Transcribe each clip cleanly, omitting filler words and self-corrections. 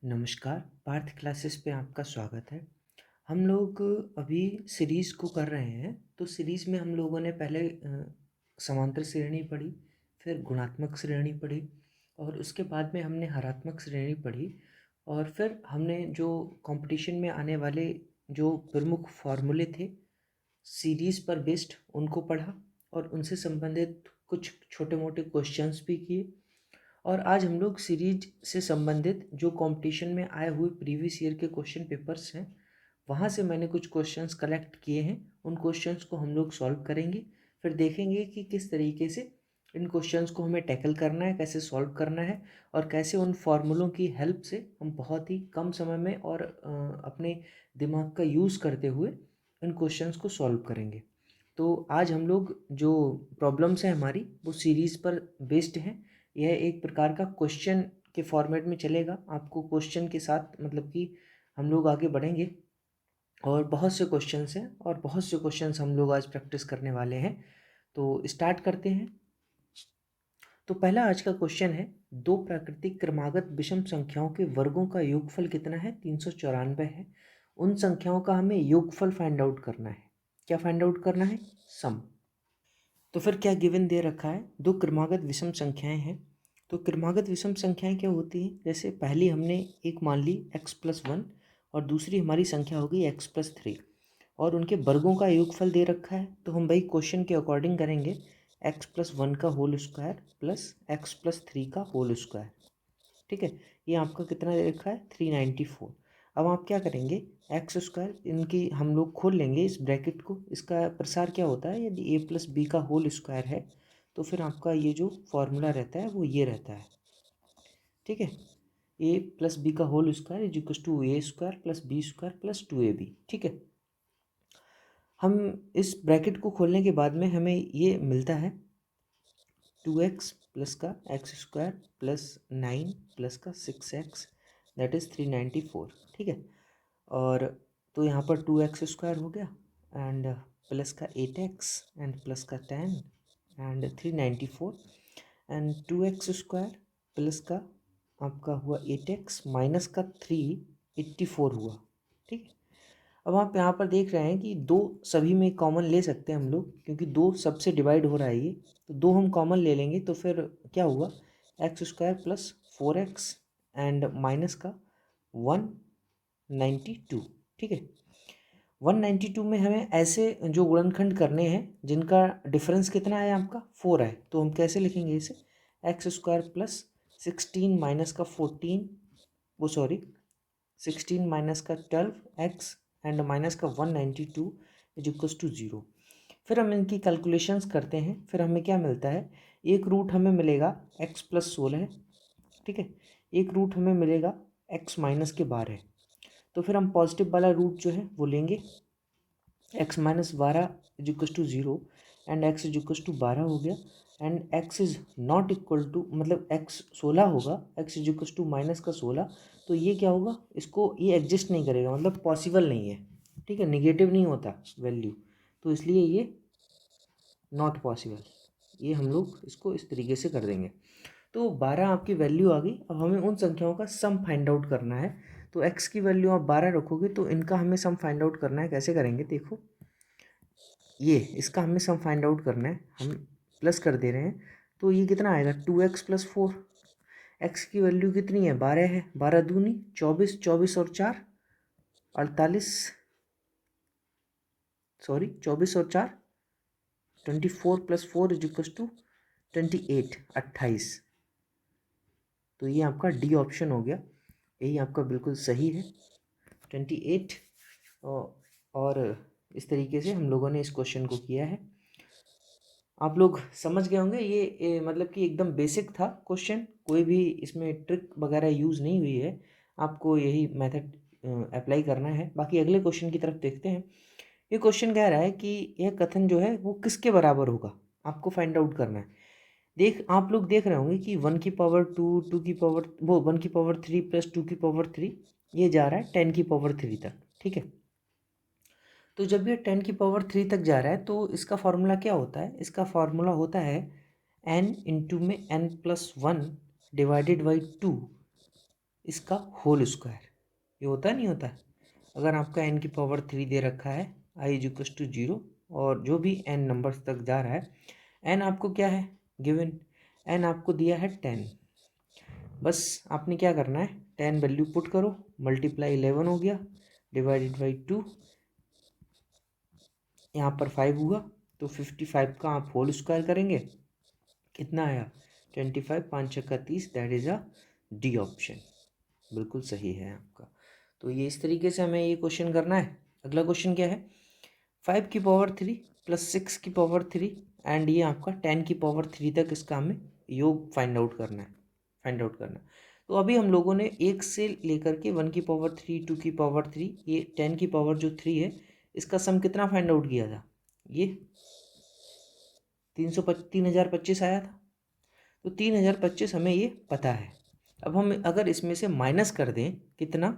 नमस्कार, पार्थ क्लासेस पे आपका स्वागत है। हम लोग अभी सीरीज़ को कर रहे हैं, तो सीरीज़ में हम लोगों ने पहले समांतर श्रेणी पढ़ी, फिर गुणात्मक श्रेणी पढ़ी और उसके बाद में हमने हरात्मक श्रेणी पढ़ी और फिर हमने जो कंपटीशन में आने वाले जो प्रमुख फॉर्मूले थे सीरीज़ पर बेस्ड उनको पढ़ा और उनसे संबंधित कुछ छोटे-मोटे क्वेश्चंस भी किए। और आज हम लोग सीरीज से संबंधित जो कंपटीशन में आए हुए प्रीवियस ईयर के क्वेश्चन पेपर्स हैं वहाँ से मैंने कुछ क्वेश्चंस कलेक्ट किए हैं। उन क्वेश्चंस को हम लोग सॉल्व करेंगे, फिर देखेंगे कि किस तरीके से इन क्वेश्चंस को हमें टैकल करना है, कैसे सॉल्व करना है और कैसे उन फार्मूलों की हेल्प से हम बहुत ही कम समय में और अपने दिमाग का यूज़ करते हुए इन क्वेश्चंस को सॉल्व करेंगे। तो आज हम लोग जो प्रॉब्लम्स हैं हमारी वो सीरीज़ पर बेस्ड हैं। यह एक प्रकार का क्वेश्चन के फॉर्मेट में चलेगा। आपको क्वेश्चन के साथ मतलब कि हम लोग आगे बढ़ेंगे और बहुत से क्वेश्चंस हैं और बहुत से क्वेश्चंस हम लोग आज प्रैक्टिस करने वाले हैं। तो स्टार्ट करते हैं। तो पहला आज का क्वेश्चन है, दो प्राकृतिक क्रमागत विषम संख्याओं के वर्गों का योगफल कितना है? 394 है। उन संख्याओं का हमें योगफल फाइंड आउट करना है। क्या फाइंड आउट करना है? सम। तो फिर क्या गिवन दे रखा है? दो क्रमागत विषम संख्याएं हैं। तो क्रमागत विषम संख्याएं क्या होती हैं? जैसे पहली हमने एक मान ली x+1 और दूसरी हमारी संख्या हो गई x+3 और उनके वर्गों का योगफल दे रखा है। तो हम भाई क्वेश्चन के अकॉर्डिंग करेंगे x+1 का होल स्क्वायर प्लस x+3 का होल स्क्वायर। ठीक है, ये आपका कितना दे रखा है? 394। अब आप क्या करेंगे, एक्स स्क्वायर इनकी हम लोग खोल लेंगे इस ब्रैकेट को। इसका प्रसार क्या होता है, यदि ए प्लस बी का होल स्क्वायर है तो फिर आपका ये जो फॉर्मूला रहता है वो ये रहता है। ठीक है, ए प्लस बी का whole square is equal to A square plus B square plus 2ab। ठीक है, हम इस ब्रैकेट को खोलने के बाद में हमें ये मिलता है 2x प्लस का एक्स स्क्वायर प्लस 9 प्लस का 6x दैट इज़ 394। ठीक है, और तो यहाँ पर 2x स्क्वायर हो गया एंड प्लस का 8x एंड प्लस का 10 and 394 and 2x square plus का आपका हुआ 8x माइनस का 384 हुआ। ठीक है, अब आप यहाँ पर देख रहे हैं कि दो सभी में कॉमन ले सकते हैं हम लोग, क्योंकि दो सबसे डिवाइड हो रहा है ये, तो दो हम कॉमन ले लेंगे तो फिर क्या हुआ, x square plus 4x and minus का 192। ठीक है, 192 में हमें ऐसे जो गुणनखंड करने हैं जिनका डिफरेंस कितना है, आपका 4 है, तो हम कैसे लिखेंगे इसे, एक्स स्क्वायर प्लस 16 माइनस का 14 वो सॉरी 16 माइनस का 12x एंड माइनस का 192 इज इक्वल्स टू 0। फिर हम इनकी कैलकुलेशंस करते हैं, फिर हमें क्या मिलता है, एक रूट हमें मिलेगा x+16। ठीक है, एक रूट हमें मिलेगा x माइनस के 12। तो फिर हम पॉजिटिव वाला रूट जो है वो लेंगे, x minus 12 is equals to 0 and x is equals to 12 हो गया and x is not equal to मतलब x 16 होगा, x is equals to minus का 16। तो ये क्या होगा, इसको ये एग्जिस्ट नहीं करेगा, मतलब पॉसिबल नहीं है। ठीक है, निगेटिव नहीं होता वैल्यू, तो इसलिए ये नॉट पॉसिबल। ये हम लोग इसको इस तरीके से कर देंगे। तो 12 आपकी वैल्यू आ गई। अब हमें उन संख्याओं का सम फाइंड आउट करना है। तो x की वैल्यू आप 12 रखोगे तो इनका हमें सम फाइंड आउट करना है। कैसे करेंगे, देखो ये इसका हमें सम फाइंड आउट करना है, हम प्लस कर दे रहे हैं तो ये कितना आएगा, 2x प्लस 4। एक्स की वैल्यू कितनी है, 12 है, 12 दूनी 24, 24 और 4 48, सॉरी 24 और 4 24 प्लस 4 इज इक्वल टू 28 28। तो ये आपका डी ऑप्शन हो गया, यही आपका बिल्कुल सही है 28। और इस तरीके से हम लोगों ने इस क्वेश्चन को किया है। आप लोग समझ गए होंगे ये मतलब कि एकदम बेसिक था क्वेश्चन, कोई भी इसमें ट्रिक वगैरह यूज़ नहीं हुई है। आपको यही मेथड अप्लाई करना है। बाकी अगले क्वेश्चन की तरफ देखते हैं। ये क्वेश्चन कह रहा है कि यह कथन जो है वो किसके बराबर होगा, आपको फाइंड आउट करना है। आप लोग देख रहे होंगे कि 1 की पावर 2, 1 की पावर 3 प्लस 2 की पावर 3, ये जा रहा है 10 की पावर 3 तक। ठीक है, तो जब ये 10 की पावर 3 तक जा रहा है तो इसका फॉर्मूला क्या होता है, इसका फॉर्मूला होता है n इंटू में n+1 डिवाइडेड बाई 2 इसका होल स्क्वायर, ये होता नहीं होता है। अगर आपका n की पावर 3 दे रखा है i इज टू 0 और जो भी n नंबर्स तक जा रहा है, n आपको क्या है गिवन, n आपको दिया है 10। बस आपने क्या करना है 10 वैल्यू पुट करो, मल्टीप्लाई 11 हो गया, डिवाइडेड बाई 2, यहाँ पर 5 हुआ तो 55 का आप होल स्क्वायर करेंगे, कितना आया 25, 5 छक्का 30, that is a D option, बिल्कुल सही है आपका। तो ये इस तरीके से हमें ये क्वेश्चन करना है। अगला क्वेश्चन क्या है, 5 की पावर 3 प्लस 6 की पावर 3 एंड ये आपका 10 की पावर 3 तक इसका हमें योग फाइंड आउट करना है। तो अभी हम लोगों ने 1 से लेकर के 1 की पावर 3, 2 की पावर 3, ये 10 की पावर जो 3 है, इसका सम कितना फाइंड आउट किया था, ये 3025 आया था। तो 3025 हमें ये पता है। अब हम अगर इसमें से माइनस कर दें, कितना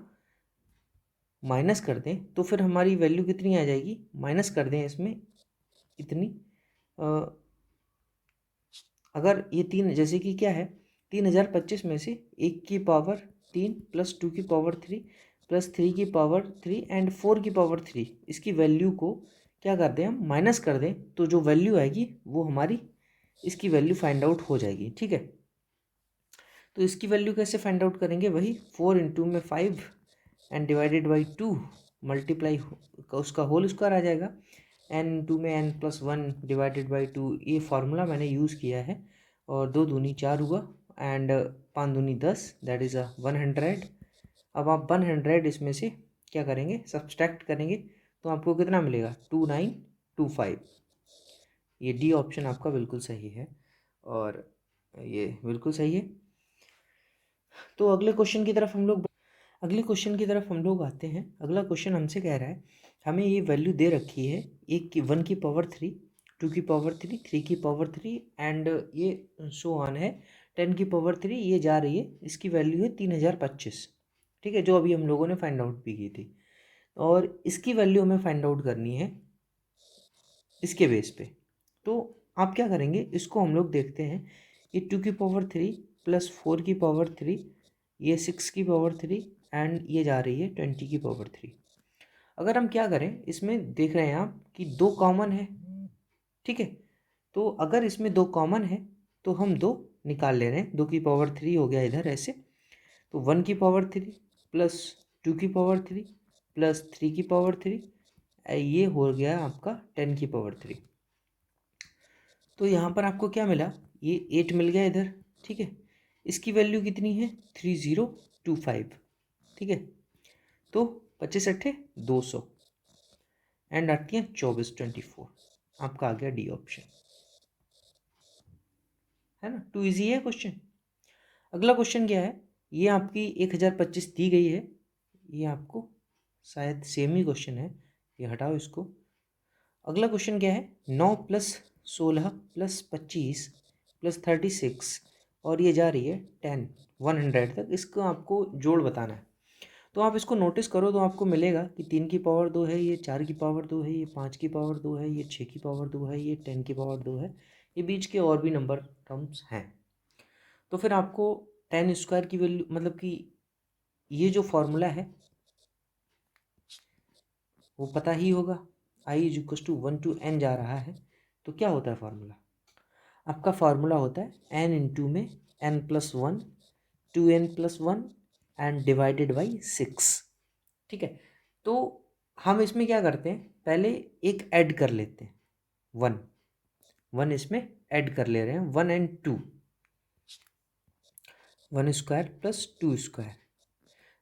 माइनस कर दें, तो फिर हमारी वैल्यू कितनी आ जाएगी, माइनस कर दें इसमें इतनी, अगर ये 3 जैसे कि क्या है 3025 में से 1 की पावर 3 प्लस 2 की पावर 3 प्लस 3 की पावर 3 एंड 4 की पावर 3, इसकी वैल्यू को क्या कर दें हम माइनस कर दें, तो जो वैल्यू आएगी वो हमारी इसकी वैल्यू फाइंड आउट हो जाएगी। ठीक है, तो इसकी वैल्यू कैसे फाइंड आउट करेंगे, वही 4 इंटू में 5 एंड डिवाइडेड बाई 2 मल्टीप्लाई उसका होल स्क्वायर आ जाएगा, n इंटू में n प्लस 1 डिवाइडेड बाई 2, ये फार्मूला मैंने यूज़ किया है। और 2 दूनी 4 हुआ एंड 5 दूनी 10, दैट इज़ 100। अब आप 100 इसमें से क्या करेंगे सब्सट्रैक्ट करेंगे, तो आपको कितना मिलेगा 2925। ये डी ऑप्शन आपका बिल्कुल सही है और ये बिल्कुल सही है। तो अगले क्वेश्चन की तरफ हम लोग आते हैं। अगला क्वेश्चन हमसे कह रहा है हमें ये वैल्यू दे रखी है 1 की पावर 3, 2 की पावर 3, 3 की पावर 3 एंड ये सो ऑन है 10 की पावर 3, ये जा रही है, इसकी वैल्यू है 3025। ठीक है, जो अभी हम लोगों ने फाइंड आउट भी की थी, और इसकी वैल्यू हमें फाइंड आउट करनी है इसके बेस पे। तो आप क्या करेंगे, इसको हम लोग देखते हैं, ये 2 की पावर 3 प्लस 4 की पावर 3, ये 6 की पावर 3 एंड ये जा रही है 20 की पावर 3। अगर हम क्या करें, इसमें देख रहे हैं आप कि 2 कॉमन है। ठीक है, तो अगर इसमें 2 कॉमन है तो हम 2 निकाल ले रहे हैं, 2 की पावर 3 हो गया इधर ऐसे, तो 1 की पावर 3 प्लस 2 की पावर 3 प्लस 3 की पावर 3, ये हो गया आपका 10 की पावर 3। तो यहाँ पर आपको क्या मिला, ये 8 मिल गया इधर। ठीक है, इसकी वैल्यू कितनी है 3025। ठीक है, तो 25 अट्ठे 200 एंड आती है 24 24, आपका आ गया डी ऑप्शन, है ना। टू इजी है क्वेश्चन। अगला क्वेश्चन क्या है, ये आपकी 1025 दी गई है, ये आपको शायद सेम ही क्वेश्चन है, ये हटाओ इसको। अगला क्वेश्चन क्या है, 9 प्लस 16 प्लस 25 प्लस 36 और ये जा रही है 10 100 तक, इसको आपको जोड़ बताना है। तो आप इसको नोटिस करो तो आपको मिलेगा कि 3 की पावर 2 है, ये 4 की पावर 2 है, ये 5 की पावर 2 है, ये 6 की पावर 2 है, ये 10 की पावर 2 है, ये बीच के और भी नंबर टर्म्स हैं। तो फिर आपको 10 स्क्वायर की वैल्यू, मतलब कि ये जो फॉर्मूला है वो पता ही होगा, I is equal to 1 to n जा रहा है, तो क्या होता है फार्मूला, आपका फार्मूला होता है n इंटू में n plus 1, 2n plus 1 and divided by 6। ठीक है, तो हम इसमें क्या करते हैं, पहले एक ऐड कर लेते हैं, 1 इसमें ऐड कर ले रहे हैं, 1 and 2, 1 स्क्वायर प्लस 2 स्क्वायर।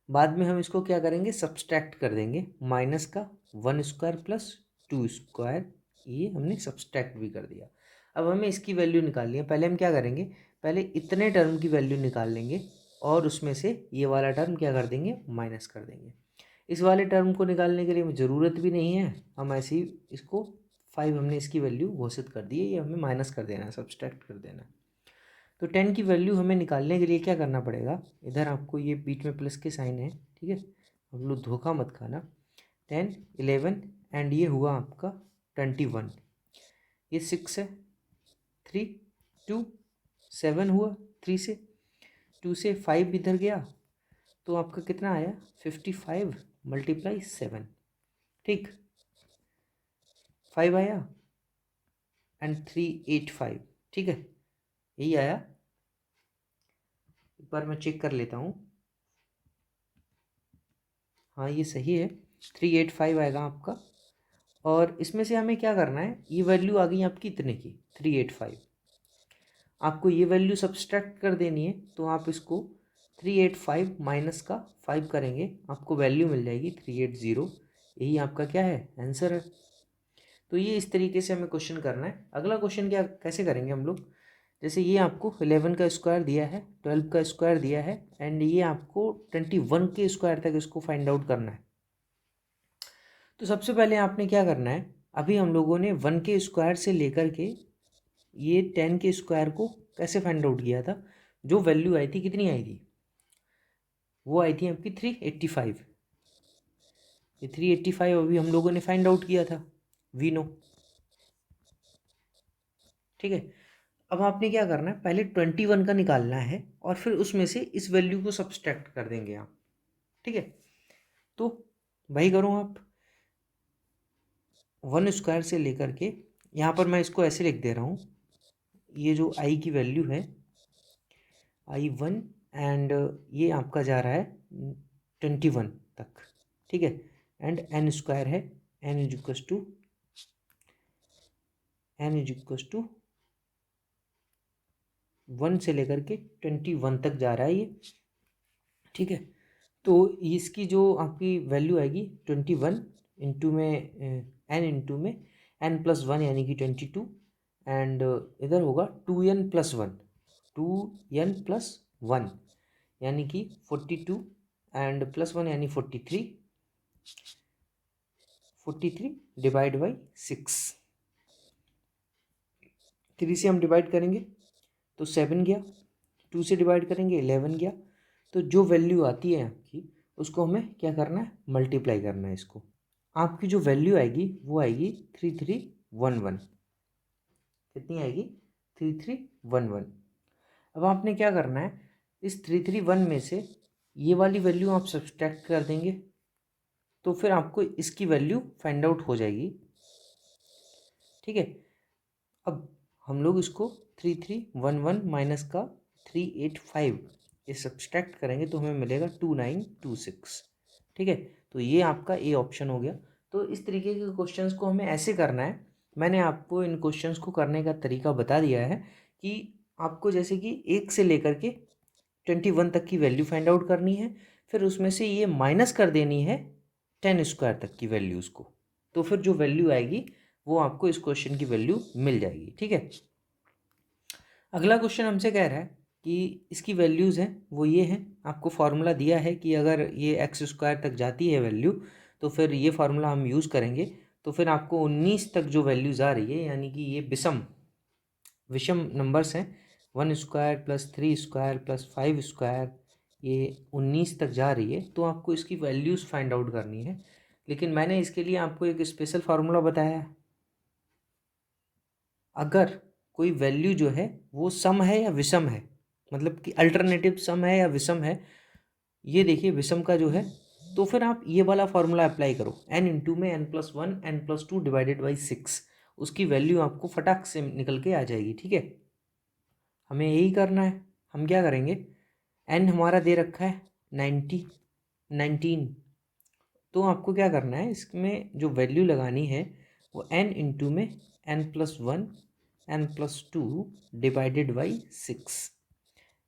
बाद में हम इसको क्या करेंगे सब्सट्रैक्ट कर देंगे, माइनस का 1 स्क्वायर प्लस 2 स्क्वायर, ये हमने सब्सट्रैक्ट भी कर दिया। अब हमें इसकी वैल्यू निकालनी है, पहले हम क्या करेंगे, पहले इतने टर्म की वैल्यू निकाल लेंगे और उसमें से ये वाला टर्म क्या कर देंगे माइनस कर देंगे। इस वाले टर्म को निकालने के लिए ज़रूरत भी नहीं है, हम ऐसे ही इसको 5 हमने इसकी वैल्यू घोषित कर दी है, ये हमें माइनस कर देना है, सब्सट्रैक्ट कर देना है। तो 10 की वैल्यू हमें निकालने के लिए क्या करना पड़ेगा, इधर आपको ये बीच में प्लस के साइन है, ठीक है, हम लोग धोखा मत खाना। 10 11 एंड ये हुआ आपका 21, ये 6 है, 3 2 7 हुआ, 3 से 2 से 5 इधर गया, तो आपका कितना आया 55 मल्टीप्लाई 7, ठीक, 5 आया एंड 385, ठीक है, यही आया। एक बार मैं चेक कर लेता हूँ, हाँ ये सही है, 385 आएगा आपका। और इसमें से हमें क्या करना है, ये वैल्यू आ गई आपकी इतने की 385, आपको ये वैल्यू सब्सट्रैक्ट कर देनी है। तो आप इसको 385 माइनस का 5 करेंगे, आपको वैल्यू मिल जाएगी 380, यही आपका क्या है आंसर है। तो ये इस तरीके से हमें क्वेश्चन करना है। अगला क्वेश्चन क्या कैसे करेंगे हम लोग, जैसे ये आपको 11 का स्क्वायर दिया है, 12 का स्क्वायर दिया है एंड ये आपको 21 के स्क्वायर तक इसको फाइंड आउट करना है। तो सबसे पहले आपने क्या करना है, अभी हम लोगों ने 1 के स्क्वायर से लेकर के ये 10 के स्क्वायर को कैसे फाइंड आउट किया था, जो वैल्यू आई थी कितनी आई थी, वो आई थी आपकी 385। ये 385 अभी हम लोगों ने फाइंड आउट किया था, वी नो, ठीक है। अब आपने क्या करना है, पहले 21 का निकालना है और फिर उसमें से इस वैल्यू को सब्सट्रैक्ट कर देंगे आप, ठीक है। तो वही करो आप, 1 स्क्वायर से लेकर के, यहाँ पर मैं इसको ऐसे लिख दे रहा हूँ, ये जो आई की वैल्यू है I1 एंड ये आपका जा रहा है 21 तक, ठीक है, एंड n स्क्वायर है, n इज इक्वस टू 1 से लेकर के 21 तक जा रहा है ये, ठीक है। तो इसकी जो आपकी वैल्यू आएगी 21 इंटू में n इंटू में n+1 यानी कि 22 एंड इधर होगा 2n+1 2n+1 यानी कि 42 एंड +1 यानी 43 डिवाइड बाई 6, 3 से हम डिवाइड करेंगे तो 7 गया, 2 से डिवाइड करेंगे 11 गया। तो जो वैल्यू आती है आपकी उसको हमें क्या करना है, मल्टीप्लाई करना है इसको। आपकी जो वैल्यू आएगी वो आएगी 3311, कितनी आएगी 3311। अब आपने क्या करना है, इस 331 में से ये वाली वैल्यू आप सब्सट्रैक्ट कर देंगे, तो फिर आपको इसकी वैल्यू फाइंड आउट हो जाएगी, ठीक है। अब हम लोग इसको 3311 माइनस का 385 ये सब्सट्रैक्ट करेंगे तो हमें मिलेगा 2926, ठीक है। तो ये आपका ए ऑप्शन हो गया। तो इस तरीके के क्वेश्चंस को हमें ऐसे करना है, मैंने आपको इन क्वेश्चंस को करने का तरीका बता दिया है कि आपको जैसे कि 1 से लेकर के 21 तक की वैल्यू फाइंड आउट करनी है, फिर उसमें से ये माइनस कर देनी है 10 स्क्वायर तक की वैल्यूज़ को, तो फिर जो वैल्यू आएगी वो आपको इस क्वेश्चन की वैल्यू मिल जाएगी, ठीक है। अगला क्वेश्चन हमसे कह रहा है कि इसकी वैल्यूज़ हैं वो ये हैं, आपको फार्मूला दिया है कि अगर ये एक्स स्क्वायर तक जाती है वैल्यू तो फिर ये फार्मूला हम यूज़ करेंगे, तो फिर आपको 19 तक जो वैल्यूज़ आ रही है, यानी कि ये विषम नंबर्स हैं, 1 square plus 3 square plus 5 square, ये 19 तक जा रही है, तो आपको इसकी वैल्यूज़ फाइंड आउट करनी है। लेकिन मैंने इसके लिए आपको एक स्पेशल फार्मूला बताया है, अगर कोई वैल्यू जो है वो सम है या विषम है, मतलब कि अल्टरनेटिव सम है या विषम है, ये देखिए विषम का जो है, तो फिर आप ये वाला फार्मूला अप्लाई करो, n इंटू में n+1 n+2 डिवाइडेड बाई 6, उसकी वैल्यू आपको फटाक से निकल के आ जाएगी, ठीक है। हमें यही करना है। हम क्या करेंगे, n हमारा दे रखा है 19, तो आपको क्या करना है, इसमें जो वैल्यू लगानी है वो n इंटू में n+1 n+2 divided by 6,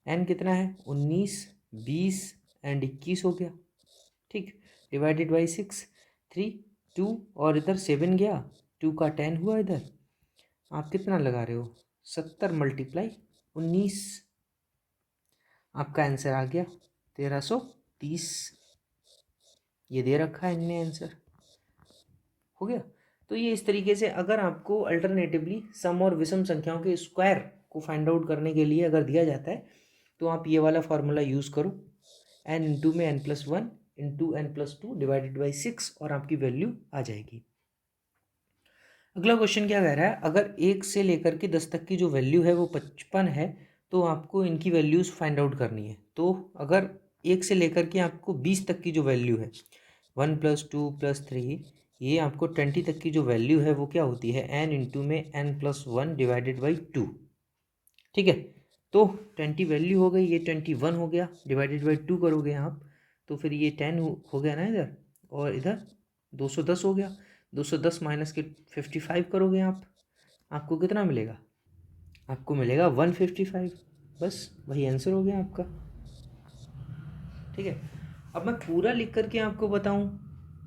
n कितना है 19 20 एंड 21 हो गया, ठीक, डिवाइडेड बाई 6, 3 2 और इधर 7 गया, 2 का 10 हुआ, इधर आप कितना लगा रहे हो 70 मल्टीप्लाई 19, आपका आंसर आ गया 1330, ये दे रखा है इनने आंसर, हो गया। तो ये इस तरीके से अगर आपको अल्टरनेटिवली सम और विषम संख्याओं के स्क्वायर को फाइंड आउट करने के लिए अगर दिया जाता है तो आप ये वाला फार्मूला यूज़ करो, n इंटू में n+1 into n+2 divided by 6 और आपकी वैल्यू आ जाएगी। अगला क्वेश्चन क्या कह रहा है, अगर 1 से लेकर के 10 तक की जो वैल्यू है वो 55 है तो आपको इनकी वैल्यूज़ फाइंड आउट करनी है। तो अगर 1 से लेकर के आपको 20 तक की जो वैल्यू है 1 + 2 + 3, ये आपको 20 तक की जो वैल्यू है वो क्या होती है n इंटू में n+1 डिवाइडेड बाई 2। ठीक है, तो 20 वैल्यू हो गई, ये 21 हो गया, डिवाइडेड बाई 2 करोगे आप तो फिर ये 10 हो गया ना इधर, और इधर 210 हो गया। 210 माइनस के 55 करोगे आप, आपको कितना मिलेगा? आपको मिलेगा 155। बस वही आंसर हो गया आपका। ठीक है, अब मैं पूरा लिख करके आपको बताऊं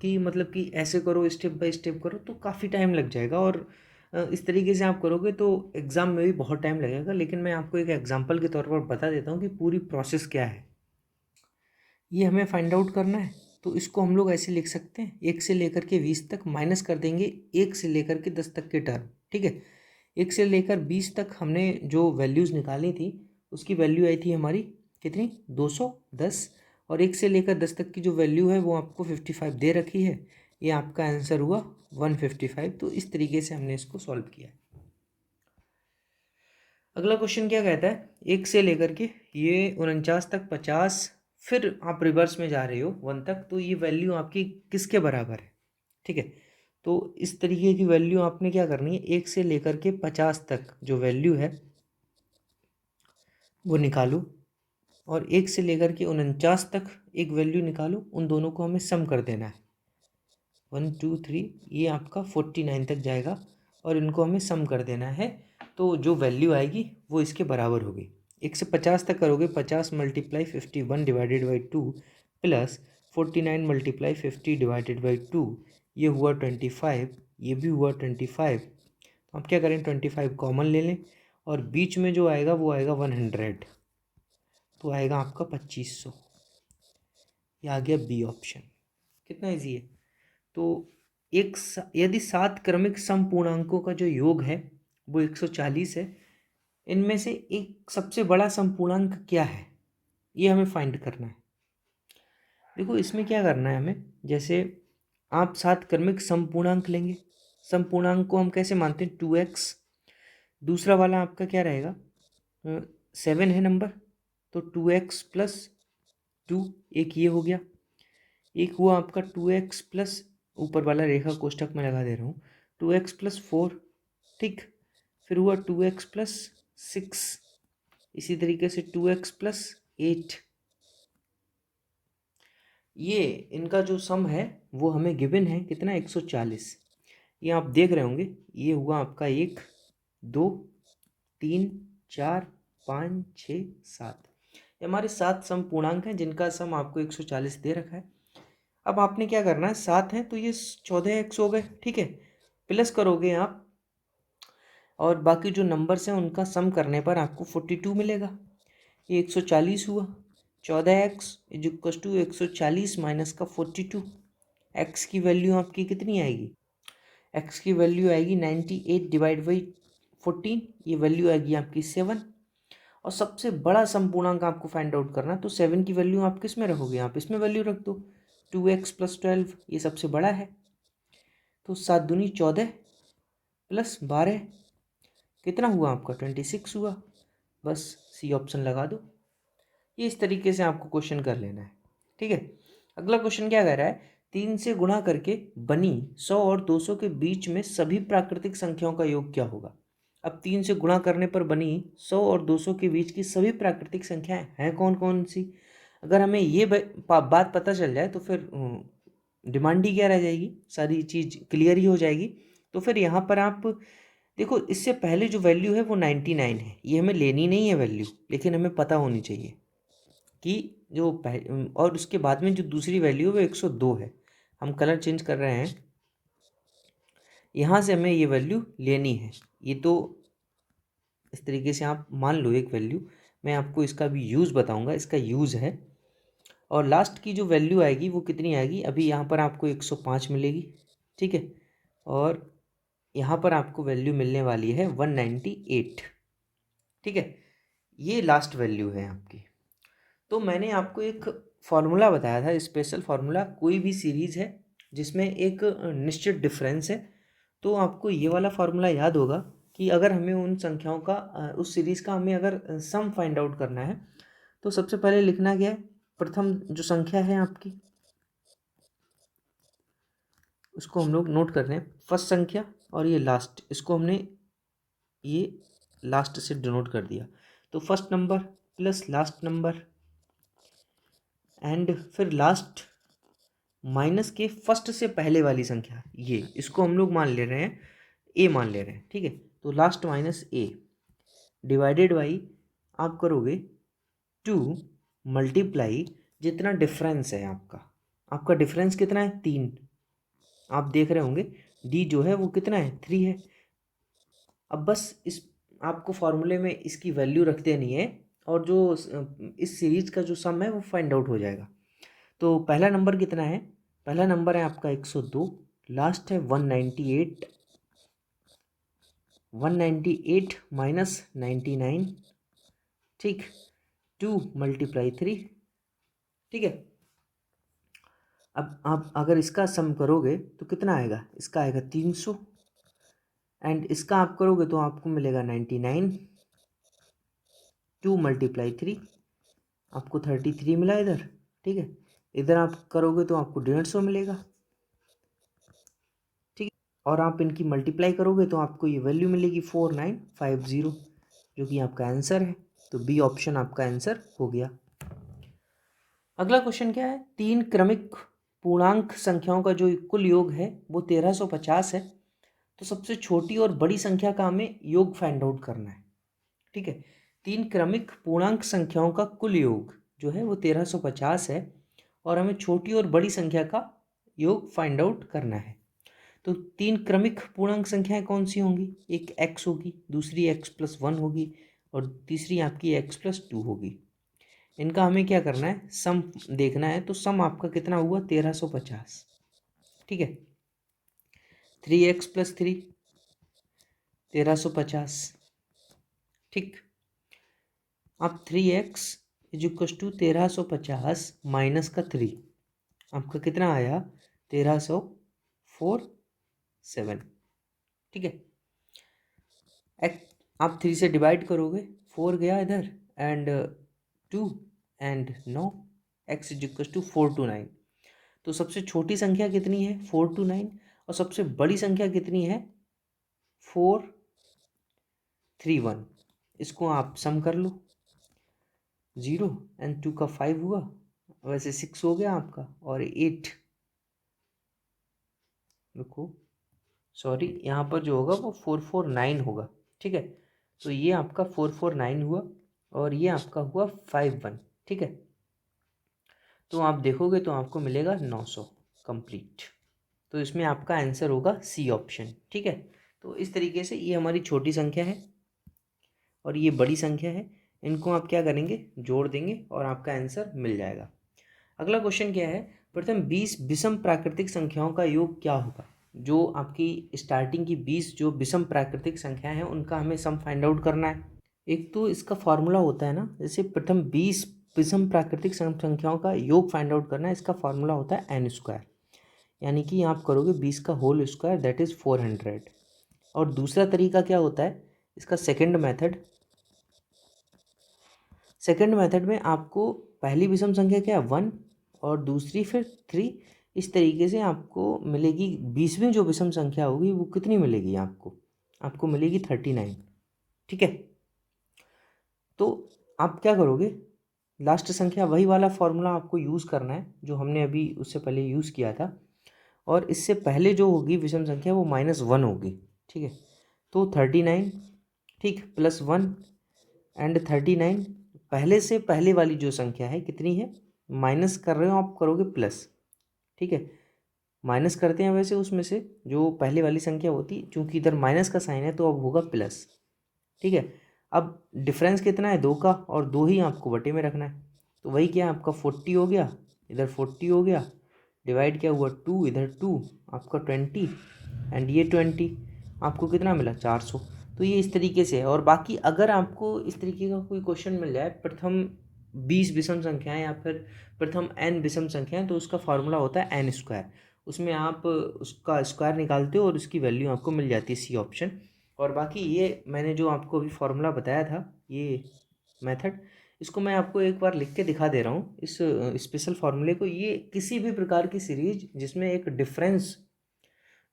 कि मतलब कि ऐसे करो, स्टेप बाय स्टेप करो, तो काफ़ी टाइम लग जाएगा, और इस तरीके से आप करोगे तो एग्ज़ाम में भी बहुत टाइम लगेगा। लेकिन मैं आपको एक एग्जांपल के तौर पर बता देता हूँ कि पूरी प्रोसेस क्या है। ये हमें फाइंड आउट करना है, तो इसको हम लोग ऐसे लिख सकते हैं, 1 से लेकर के 20 तक माइनस कर देंगे 1 से लेकर के 10 तक के टर्म। ठीक है, 1 से लेकर 20 तक हमने जो वैल्यूज़ निकाली थी उसकी वैल्यू आई थी हमारी कितनी? 210, और 1 से लेकर 10 तक की जो वैल्यू है वो आपको 55 दे रखी है। ये आपका आंसर हुआ 155। तो इस तरीके से हमने इसको सॉल्व किया है। अगला क्वेश्चन क्या कहता है, 1 से लेकर के ये 49 तक 50, फिर आप रिवर्स में जा रहे हो 1 तक, तो ये वैल्यू आपकी किसके बराबर है? ठीक है, तो इस तरीके की वैल्यू आपने क्या करनी है, 1 से लेकर के 50 तक जो वैल्यू है वो निकालो, और 1 से लेकर के 49 तक एक वैल्यू निकालो, उन दोनों को हमें सम कर देना है। 1 2 3, ये आपका 49 तक जाएगा, और इनको हमें सम कर देना है, तो जो वैल्यू आएगी वो इसके बराबर होगी। 1 से 50 तक करोगे, 50 × 51 divided by 2 plus 49 × 50 divided by 2, ये हुआ 25, ये भी हुआ 25। तो हम क्या करें, 25 कॉमन ले लें, और बीच में जो आएगा वो आएगा 100, तो आएगा आपका 2500। ये आ गया बी ऑप्शन। कितना इजी है। तो यदि 7 क्रमिक समपूर्णांकों का जो योग है वो 140 है, इनमें से एक सबसे बड़ा समपूर्णांक क्या है, ये हमें फाइंड करना है। देखो इसमें क्या करना है हमें, जैसे आप 7 क्रमिक समपूर्णांक लेंगे, समपूर्णांक को हम कैसे मानते हैं, 2x, दूसरा वाला आपका क्या रहेगा, 7 है नंबर, तो 2x + 2, एक ये हो गया, एक हुआ आपका 2x प्लस, ऊपर वाला रेखा कोष्ठक में लगा दे रहा हूँ, 2x + 4, ठीक, फिर हुआ 2x + 6, इसी तरीके से 2x + 8। ये इनका जो सम है वो हमें गिवन है कितना, 140। ये आप देख रहे होंगे, ये हुआ आपका 1 2 3 4 5 6 7, ये हमारे 7 समपूर्णांक हैं जिनका सम आपको 140 दे रखा है। अब आपने क्या करना है, 7 है तो ये 14x हो गए, ठीक है, प्लस करोगे आप, और बाकी जो नंबर्स हैं उनका सम करने पर आपको 42 मिलेगा। ये 140 हुआ, 14x = 140 माइनस का 42। x की वैल्यू आपकी कितनी आएगी, x की वैल्यू आएगी 98 डिवाइड बाई 14, ये वैल्यू आएगी आपकी 7। और सबसे बड़ा समपूर्णांक आपको फाइंड आउट करना है, तो 7 की वैल्यू आप किस में रखोगे, आप इसमें वैल्यू रख दो, 2x + 12, ये सबसे बड़ा है, तो 7 दूनी 14 प्लस 12 कितना हुआ आपका, 26 हुआ। बस सी ऑप्शन लगा दो। ये इस तरीके से आपको क्वेश्चन कर लेना है। ठीक है, अगला क्वेश्चन क्या कह रहा है, 3 से गुणा करके बनी 100 और 200 के बीच में सभी प्राकृतिक संख्याओं का योग क्या होगा। अब 3 से गुणा करने पर बनी 100 और 200 के बीच की सभी प्राकृतिक संख्याएं हैं कौन कौन सी। अगर हमें ये बात पता चल जाए तो फिर डिमांड ही क्या रह जाएगी, सारी चीज़ क्लियर ही हो जाएगी। तो फिर यहाँ पर आप देखो, इससे पहले जो वैल्यू है वो 99 है, ये हमें लेनी नहीं है वैल्यू, लेकिन हमें पता होनी चाहिए कि जो और उसके बाद में जो दूसरी वैल्यू है वो 102 है। हम कलर चेंज कर रहे हैं, यहाँ से हमें ये वैल्यू लेनी है। ये तो इस तरीके से आप मान लो एक वैल्यू, मैं आपको इसका भी यूज़ बताऊंगा, इसका यूज़ है। और लास्ट की जो वैल्यू आएगी वो कितनी आएगी, अभी यहाँ पर आपको 105 मिलेगी, ठीक है, और यहाँ पर आपको वैल्यू मिलने वाली है 198, ठीक है, ये लास्ट वैल्यू है आपकी। तो मैंने आपको एक फार्मूला बताया था, स्पेशल फार्मूला, कोई भी सीरीज़ है जिसमें एक निश्चित डिफरेंस है, तो आपको ये वाला फार्मूला याद होगा कि अगर हमें उन संख्याओं का उस सीरीज़ का हमें अगर सम फाइंड आउट करना है, तो सबसे पहले लिखना क्या है, प्रथम जो संख्या है आपकी उसको हम लोग नोट कर रहे हैं, फर्स्ट संख्या और ये लास्ट, इसको हमने ये लास्ट से डिनोट कर दिया। तो first number plus last number and फिर लास्ट माइनस के फर्स्ट से पहले वाली संख्या, ये इसको हम लोग मान ले रहे हैं ए मान ले रहे हैं, ठीक है। तो last minus A divided by आप करोगे 2 मल्टीप्लाई जितना डिफरेंस है आपका डिफरेंस कितना है 3, आप देख रहे होंगे डी जो है वो कितना है 3 है। अब बस इस आपको फॉर्मूले में इसकी वैल्यू रख देनी है और जो इस सीरीज का जो सम है वो फाइंड आउट हो जाएगा। तो पहला नंबर कितना है, पहला नंबर है आपका 102, लास्ट है 198, 198 माइनस 99, ठीक, 2 मल्टीप्लाई 3, ठीक है। अब आप अगर इसका सम करोगे तो कितना आएगा, इसका आएगा 300 एंड इसका आप करोगे तो आपको मिलेगा 99, 2 मल्टीप्लाई 3 आपको 33 मिला इधर, ठीक है। इधर आप करोगे तो आपको 150 मिलेगा, ठीक है। और आप इनकी मल्टीप्लाई करोगे तो आपको ये वैल्यू मिलेगी 4950, जो कि आपका आंसर है। तो बी ऑप्शन आपका आंसर हो गया। अगला क्वेश्चन क्या है, 3 क्रमिक पूर्णांक संख्याओं का जो कुल योग है वो 1350 है। तो सबसे छोटी और बड़ी संख्या का हमें योग फाइंड आउट करना है, ठीक है। 3 क्रमिक पूर्णांक संख्याओं का कुल योग जो है वो 1350 है और हमें छोटी और बड़ी संख्या का योग फाइंड आउट करना है। तो 3 क्रमिक पूर्णांक संख्याएं कौन सी होंगी, एक x होगी, दूसरी x+1 होगी और तीसरी आपकी x+2 होगी। इनका हमें क्या करना है, सम देखना है। तो सम आपका कितना हुआ 1350, ठीक है। 3x+3 1350, ठीक। अब 3x = 1350 माइनस का 3 आपका कितना आया 1347, ठीक है। आप 3 से डिवाइड करोगे, 4 गया इधर एंड 2 एंड 9, x = 429। तो सबसे छोटी संख्या कितनी है 429 और सबसे बड़ी संख्या कितनी है 431। इसको आप सम कर लो, 0 एंड 2 का 5 हुआ, वैसे 6 हो गया आपका और 8, रुको सॉरी यहाँ पर जो होगा वो 449 होगा, ठीक है। तो ये आपका 449 हुआ और ये आपका हुआ 51, ठीक है। तो आप देखोगे तो आपको मिलेगा 900 कंप्लीट। तो इसमें आपका आंसर होगा सी ऑप्शन, ठीक है। तो इस तरीके से ये हमारी छोटी संख्या है और ये बड़ी संख्या है, इनको आप क्या करेंगे जोड़ देंगे और आपका आंसर मिल जाएगा। अगला क्वेश्चन क्या है, प्रथम 20 विषम प्राकृतिक संख्याओं का योग क्या होगा। जो आपकी स्टार्टिंग की 20 जो विषम प्राकृतिक संख्याएं हैं उनका हमें सम फाइंड आउट करना है। एक तो इसका फॉर्मूला होता है ना, जैसे प्रथम 20 विषम प्राकृतिक संख्याओं का योग फाइंड आउट करना है, इसका फॉर्मूला होता है n², यानी कि आप करोगे 20 का होल स्क्वायर दैट इज़ 400। और दूसरा तरीका क्या होता है इसका, सेकंड मेथड में आपको पहली विषम संख्या क्या है 1 और दूसरी फिर 3, इस तरीके से आपको मिलेगी 20वीं जो विषम संख्या होगी वो कितनी मिलेगी आपको मिलेगी 39, ठीक है। तो आप क्या करोगे, लास्ट संख्या वही वाला फॉर्मूला आपको यूज़ करना है जो हमने अभी उससे पहले यूज़ किया था, और इससे पहले जो होगी विषम संख्या वो -1 होगी, ठीक है। तो 39, ठीक, +1 एंड 39, पहले से पहले वाली जो संख्या है कितनी है, माइनस कर रहे हो आप करोगे प्लस, ठीक है। माइनस करते हैं वैसे उसमें से जो पहले वाली संख्या होती, चूंकि इधर माइनस का साइन है तो अब होगा प्लस, ठीक है। अब डिफरेंस कितना है 2 का, और 2 ही आपको बटे में रखना है। तो वही क्या आपका 40 हो गया, इधर 40 हो गया, डिवाइड क्या हुआ 2, इधर 2 आपका 20 एंड ये 20, आपको कितना मिला 400। तो ये इस तरीके से है। और बाकी अगर आपको इस तरीके का कोई क्वेश्चन मिल जाए, प्रथम 20 विषम संख्याएं या फिर प्रथम n विषम संख्याएं, तो उसका फॉर्मूला होता है n²। उसमें आप उसका स्क्वायर निकालते हो और उसकी वैल्यू आपको मिल जाती है सी ऑप्शन। और बाकी ये मैंने जो आपको अभी फॉर्मूला बताया था, ये मेथड, इसको मैं आपको एक बार लिख के दिखा दे रहा हूँ इस स्पेशल फार्मूले को। ये किसी भी प्रकार की सीरीज जिसमें एक डिफरेंस,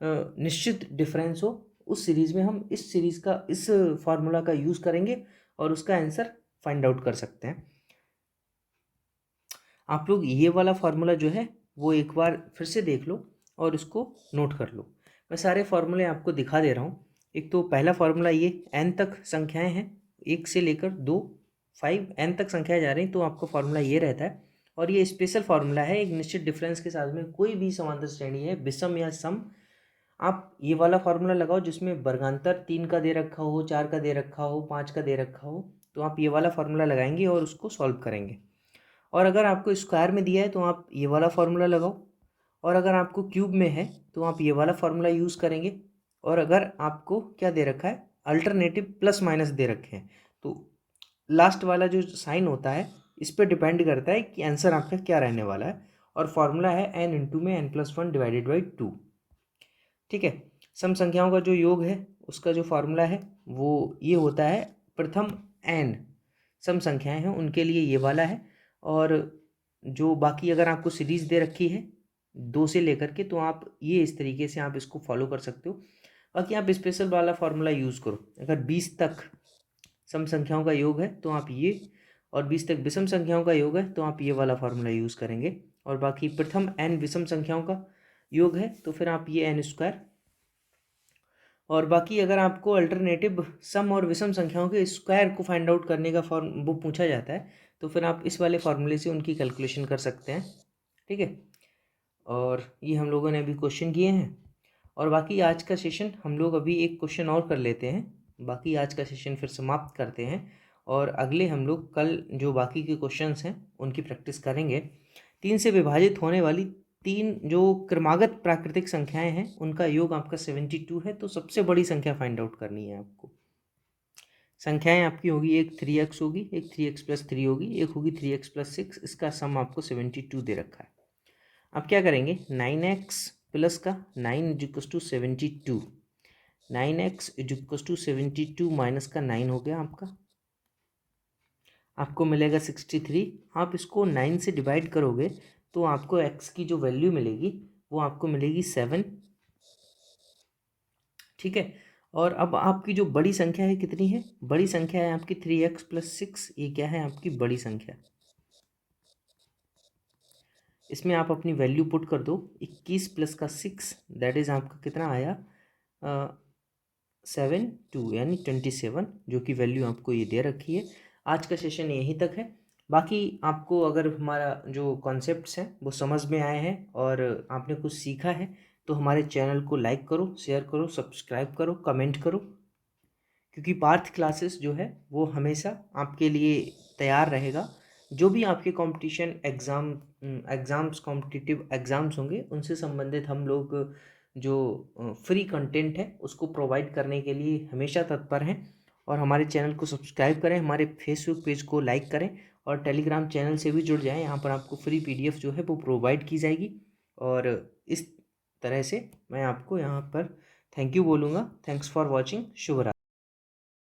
निश्चित डिफरेंस हो, उस सीरीज में हम इस सीरीज का, इस फार्मूला का यूज़ करेंगे और उसका आंसर फाइंड आउट कर सकते हैं। आप लोग ये वाला फार्मूला जो है वो एक बार फिर से देख लो और इसको नोट कर लो। मैं सारे फार्मूले आपको दिखा दे रहा हूँ। एक तो पहला फार्मूला, ये n तक संख्याएं हैं, 1 से लेकर 2, 5 n तक संख्याएं जा रही हैं, तो आपका फार्मूला ये रहता है। और ये स्पेशल फार्मूला है, एक निश्चित डिफरेंस के साथ में कोई भी समांतर श्रेणी है, विषम या सम, आप ये वाला फार्मूला लगाओ जिसमें वर्गांतर 3 का दे रखा हो, 4 का दे रखा हो, 5 का दे रखा हो, तो आप ये वाला फार्मूला लगाएंगे और उसको सॉल्व करेंगे। और अगर आपको स्क्वायर में दिया है तो आप ये वाला फार्मूला लगाओ, और अगर आपको क्यूब में है तो आप ये वाला फार्मूला यूज़ करेंगे। और अगर आपको क्या दे रखा है, अल्टरनेटिव प्लस माइनस दे रखे हैं, तो लास्ट वाला जो साइन होता है इस पर डिपेंड करता है कि आंसर आपका क्या रहने वाला है। और फार्मूला है n इंटू में n+1 डिवाइडेड बाई 2। ठीक है। सम संख्याओं का जो योग है उसका जो फार्मूला है वो ये होता है, प्रथम n सम संख्याएं हैं उनके लिए ये वाला है। और जो बाकी अगर आपको सीरीज दे रखी है 2 से लेकर के, तो आप ये इस तरीके से आप इसको फॉलो कर सकते हो। बाकी आप स्पेशल वाला फार्मूला यूज़ करो। अगर 20 तक सम संख्याओं का योग है तो आप ये, और 20 तक विषम संख्याओं का योग है तो आप ये वाला फार्मूला यूज़ करेंगे। और बाकी प्रथम n विषम संख्याओं का योग है तो फिर आप ये n²। और बाकी अगर आपको अल्टरनेटिव सम और विषम संख्याओं के स्क्वायर को फाइंड आउट करने का फॉर्म वो पूछा जाता है, तो फिर आप इस वाले फार्मूले से उनकी कैलकुलेशन कर सकते हैं। ठीक है। और ये हम लोगों ने अभी क्वेश्चन किए हैं। और बाकी आज का सेशन हम लोग अभी एक क्वेश्चन और कर लेते हैं, बाकी आज का सेशन फिर समाप्त करते हैं। और अगले हम लोग कल जो बाकी के क्वेश्चंस हैं उनकी प्रैक्टिस करेंगे। 3 से विभाजित होने वाली 3 जो क्रमागत प्राकृतिक संख्याएं हैं उनका योग आपका 72 है। तो सबसे बड़ी संख्या फाइंड आउट करनी है आपको। संख्याएं आपकी होगी, एक 3x होगी, एक 3x+3 होगी, एक होगी 3x+6। इसका सम आपको 72 दे रखा है। अब क्या करेंगे, 9x प्लस का 9 = 72, 9x = 72 माइनस का 9 हो गया आपका, आपको मिलेगा 63। आप इसको 9 से डिवाइड करोगे तो आपको x की जो वैल्यू मिलेगी वो आपको मिलेगी 7। ठीक है। और अब आपकी जो बड़ी संख्या है कितनी है, बड़ी संख्या है आपकी 3x+6। ये क्या है आपकी बड़ी संख्या। इसमें आप अपनी वैल्यू पुट कर दो, 21 प्लस का 6 दैट इज़ आपका कितना आया, 72 यानी 27, जो कि वैल्यू आपको ये दे रखी है। आज का सेशन यहीं तक है। बाकी आपको अगर हमारा जो कॉन्सेप्ट्स हैं वो समझ में आए हैं और आपने कुछ सीखा है तो हमारे चैनल को लाइक करो, शेयर करो, सब्सक्राइब करो, कमेंट करो, क्योंकि पार्थ क्लासेस जो है वो हमेशा आपके लिए तैयार रहेगा। जो भी आपके कंपटीशन एग्ज़ाम्स, कॉम्पिटिटिव एग्ज़ाम्स होंगे उनसे संबंधित हम लोग जो फ्री कंटेंट है उसको प्रोवाइड करने के लिए हमेशा तत्पर हैं। और हमारे चैनल को सब्सक्राइब करें, हमारे फेसबुक पेज को लाइक करें और टेलीग्राम चैनल से भी जुड़ जाएं। यहाँ पर आपको फ्री PDF जो है वो प्रोवाइड की जाएगी। और इस तरह से मैं आपको यहाँ पर थैंक यू बोलूँगा। Thanks for watching. शुभ रात्रि।